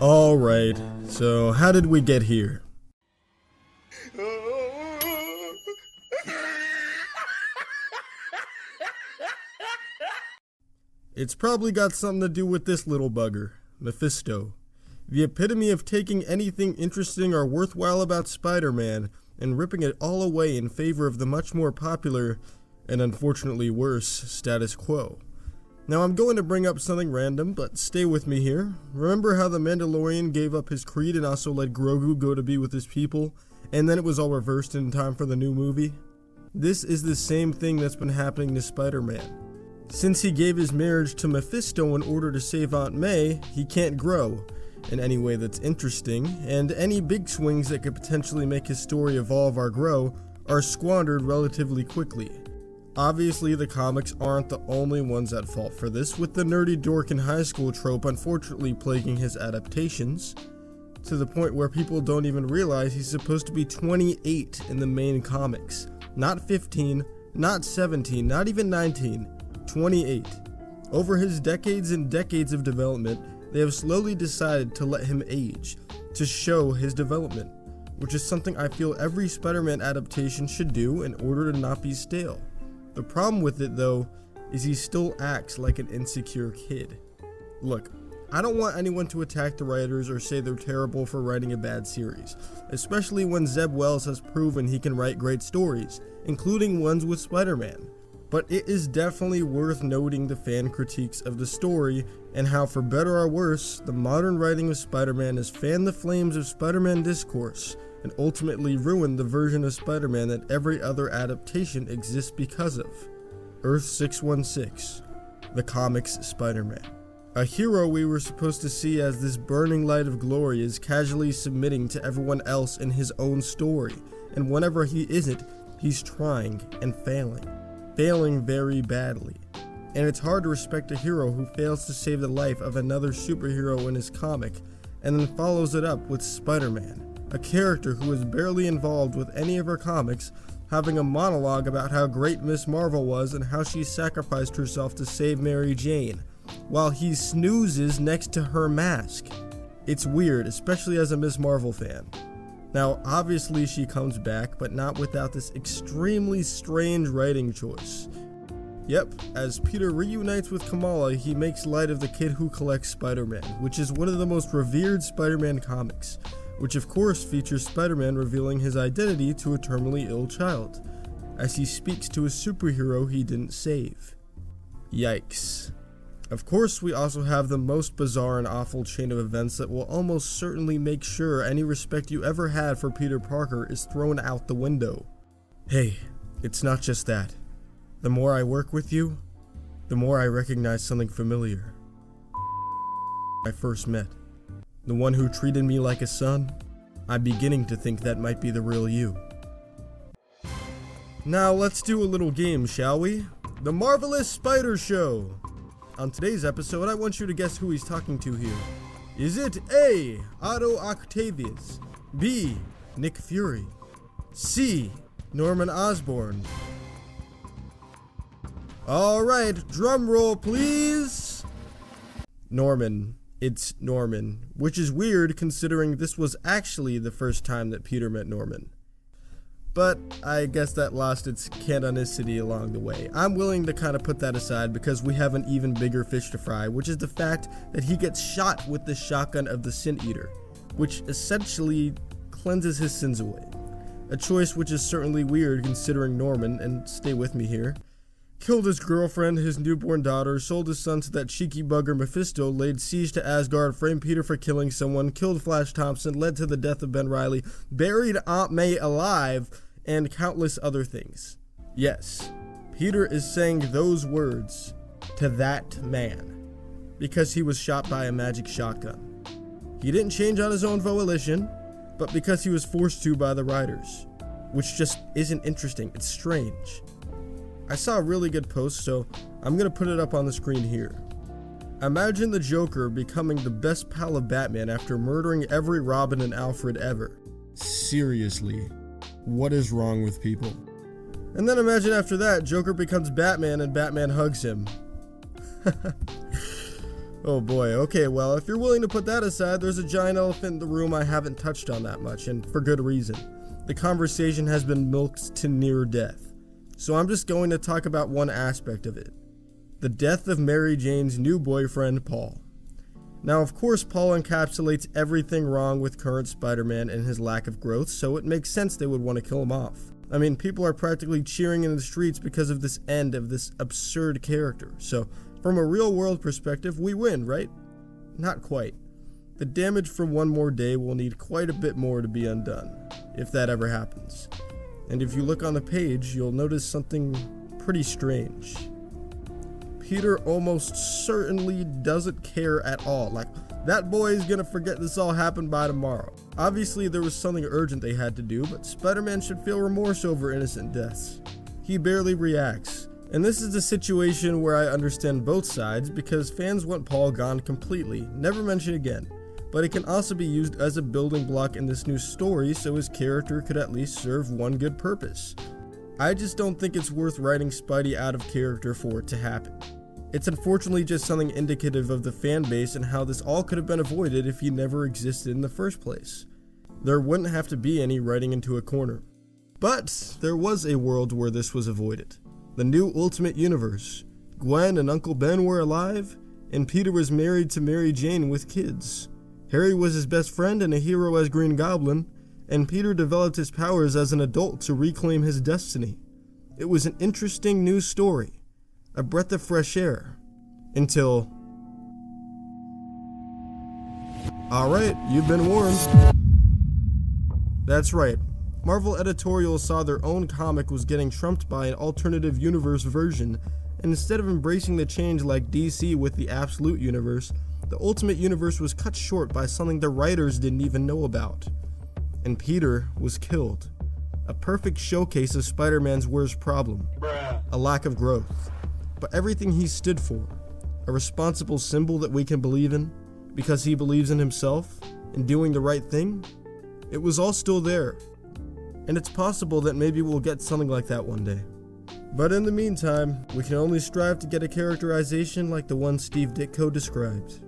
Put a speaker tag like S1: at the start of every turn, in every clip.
S1: Alright, so how did we get here? It's probably got something to do with this little bugger, Mephisto. The epitome of taking anything interesting or worthwhile about Spider-Man and ripping it all away in favor of the much more popular, and unfortunately worse, status quo. Now I'm going to bring up something random, but stay with me here. Remember how the Mandalorian gave up his creed and also let Grogu go to be with his people, and then it was all reversed in time for the new movie? This is the same thing that's been happening to Spider-Man. Since he gave his marriage to Mephisto in order to save Aunt May, he can't grow in any way that's interesting, and any big swings that could potentially make his story evolve or grow are squandered relatively quickly. Obviously, the comics aren't the only ones at fault for this, with the nerdy dork in high school trope unfortunately plaguing his adaptations, to the point where people don't even realize he's supposed to be 28 in the main comics. Not 15, not 17, not even 19, 28. Over his decades and decades of development, they have slowly decided to let him age, to show his development, which is something I feel every Spider-Man adaptation should do in order to not be stale. The problem with it, though, is he still acts like an insecure kid. Look, I don't want anyone to attack the writers or say they're terrible for writing a bad series, especially when Zeb Wells has proven he can write great stories, including ones with Spider-Man. But it is definitely worth noting the fan critiques of the story and how, for better or worse, the modern writing of Spider-Man has fanned the flames of Spider-Man discourse and ultimately ruined the version of Spider-Man that every other adaptation exists because of. Earth 616, the comics Spider-Man. A hero we were supposed to see as this burning light of glory is casually submitting to everyone else in his own story, and whenever he isn't, he's trying and failing very badly. And it's hard to respect a hero who fails to save the life of another superhero in his comic, and then follows it up with Spider-Man, a character who is barely involved with any of her comics, having a monologue about how great Miss Marvel was and how she sacrificed herself to save Mary Jane, while he snoozes next to her mask. It's weird, especially as a Miss Marvel fan. Now, obviously she comes back, but not without this extremely strange writing choice. Yep, as Peter reunites with Kamala, he makes light of the kid who collects Spider-Man, which is one of the most revered Spider-Man comics, which of course features Spider-Man revealing his identity to a terminally ill child, as he speaks to a superhero he didn't save. Yikes. Of course, we also have the most bizarre and awful chain of events that will almost certainly make sure any respect you ever had for Peter Parker is thrown out the window. Hey, it's not just that. The more I work with you, the more I recognize something familiar. I first met. The one who treated me like a son, I'm beginning to think that might be the real you. Now let's do a little game, shall we? The Marvelous Spider Show! On today's episode, I want you to guess who he's talking to here. Is it A. Otto Octavius, B. Nick Fury, C. Norman Osborn? Alright, drum roll please! Norman. It's Norman, which is weird considering this was actually the first time that Peter met Norman. But I guess that lost its canonicity along the way. I'm willing to kind of put that aside because we have an even bigger fish to fry, which is the fact that he gets shot with the shotgun of the Sin Eater, which essentially cleanses his sins away. A choice which is certainly weird considering Norman, and stay with me here, killed his girlfriend, his newborn daughter, sold his son to that cheeky bugger Mephisto, laid siege to Asgard, framed Peter for killing someone, killed Flash Thompson, led to the death of Ben Reilly, buried Aunt May alive, and countless other things. Yes, Peter is saying those words to that man because he was shot by a magic shotgun. He didn't change on his own volition, but because he was forced to by the writers, which just isn't interesting. It's strange. I saw a really good post, so I'm gonna put it up on the screen here. Imagine the Joker becoming the best pal of Batman after murdering every Robin and Alfred ever. Seriously, what is wrong with people? And then imagine after that, Joker becomes Batman and Batman hugs him. Oh boy, okay, well, if you're willing to put that aside, there's a giant elephant in the room I haven't touched on that much, and for good reason. The conversation has been milked to near death. So I'm just going to talk about one aspect of it. The death of Mary Jane's new boyfriend, Paul. Now, of course, Paul encapsulates everything wrong with current Spider-Man and his lack of growth, so it makes sense they would want to kill him off. I mean, people are practically cheering in the streets because of this end of this absurd character, so from a real-world perspective, we win, right? Not quite. The damage from one more day will need quite a bit more to be undone, if that ever happens. And if you look on the page, you'll notice something pretty strange. Peter almost certainly doesn't care at all. Like, that boy is gonna forget this all happened by tomorrow. Obviously, there was something urgent they had to do, but Spider-Man should feel remorse over innocent deaths. He barely reacts. And this is a situation where I understand both sides because fans want Paul gone completely, never mentioned again. But it can also be used as a building block in this new story so his character could at least serve one good purpose. I just don't think it's worth writing Spidey out of character for it to happen. It's unfortunately just something indicative of the fan base and how this all could have been avoided if he never existed in the first place. There wouldn't have to be any writing into a corner. But there was a world where this was avoided. The new Ultimate Universe. Gwen and Uncle Ben were alive, and Peter was married to Mary Jane with kids. Harry was his best friend and a hero as Green Goblin, and Peter developed his powers as an adult to reclaim his destiny. It was an interesting new story, a breath of fresh air, until... Alright, you've been warned. That's right. Marvel editorials saw their own comic was getting trumped by an alternative universe version, and instead of embracing the change like DC with the Absolute Universe, the Ultimate Universe was cut short by something the writers didn't even know about. And Peter was killed. A perfect showcase of Spider-Man's worst problem. A lack of growth. But everything he stood for, a responsible symbol that we can believe in, because he believes in himself, and doing the right thing, it was all still there. And it's possible that maybe we'll get something like that one day. But in the meantime, we can only strive to get a characterization like the one Steve Ditko described.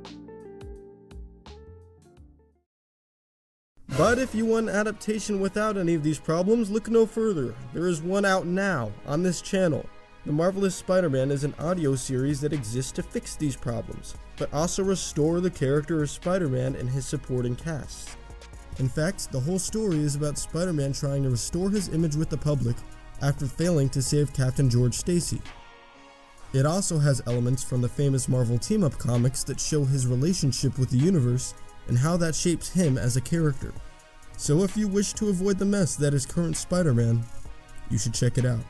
S1: But if you want an adaptation without any of these problems, look no further. There is one out now, on this channel. The Marvelous Spider-Man is an audio series that exists to fix these problems, but also restore the character of Spider-Man and his supporting cast. In fact, the whole story is about Spider-Man trying to restore his image with the public after failing to save Captain George Stacy. It also has elements from the famous Marvel team-up comics that show his relationship with the universe and how that shapes him as a character. So if you wish to avoid the mess that is current Spider-Man, you should check it out.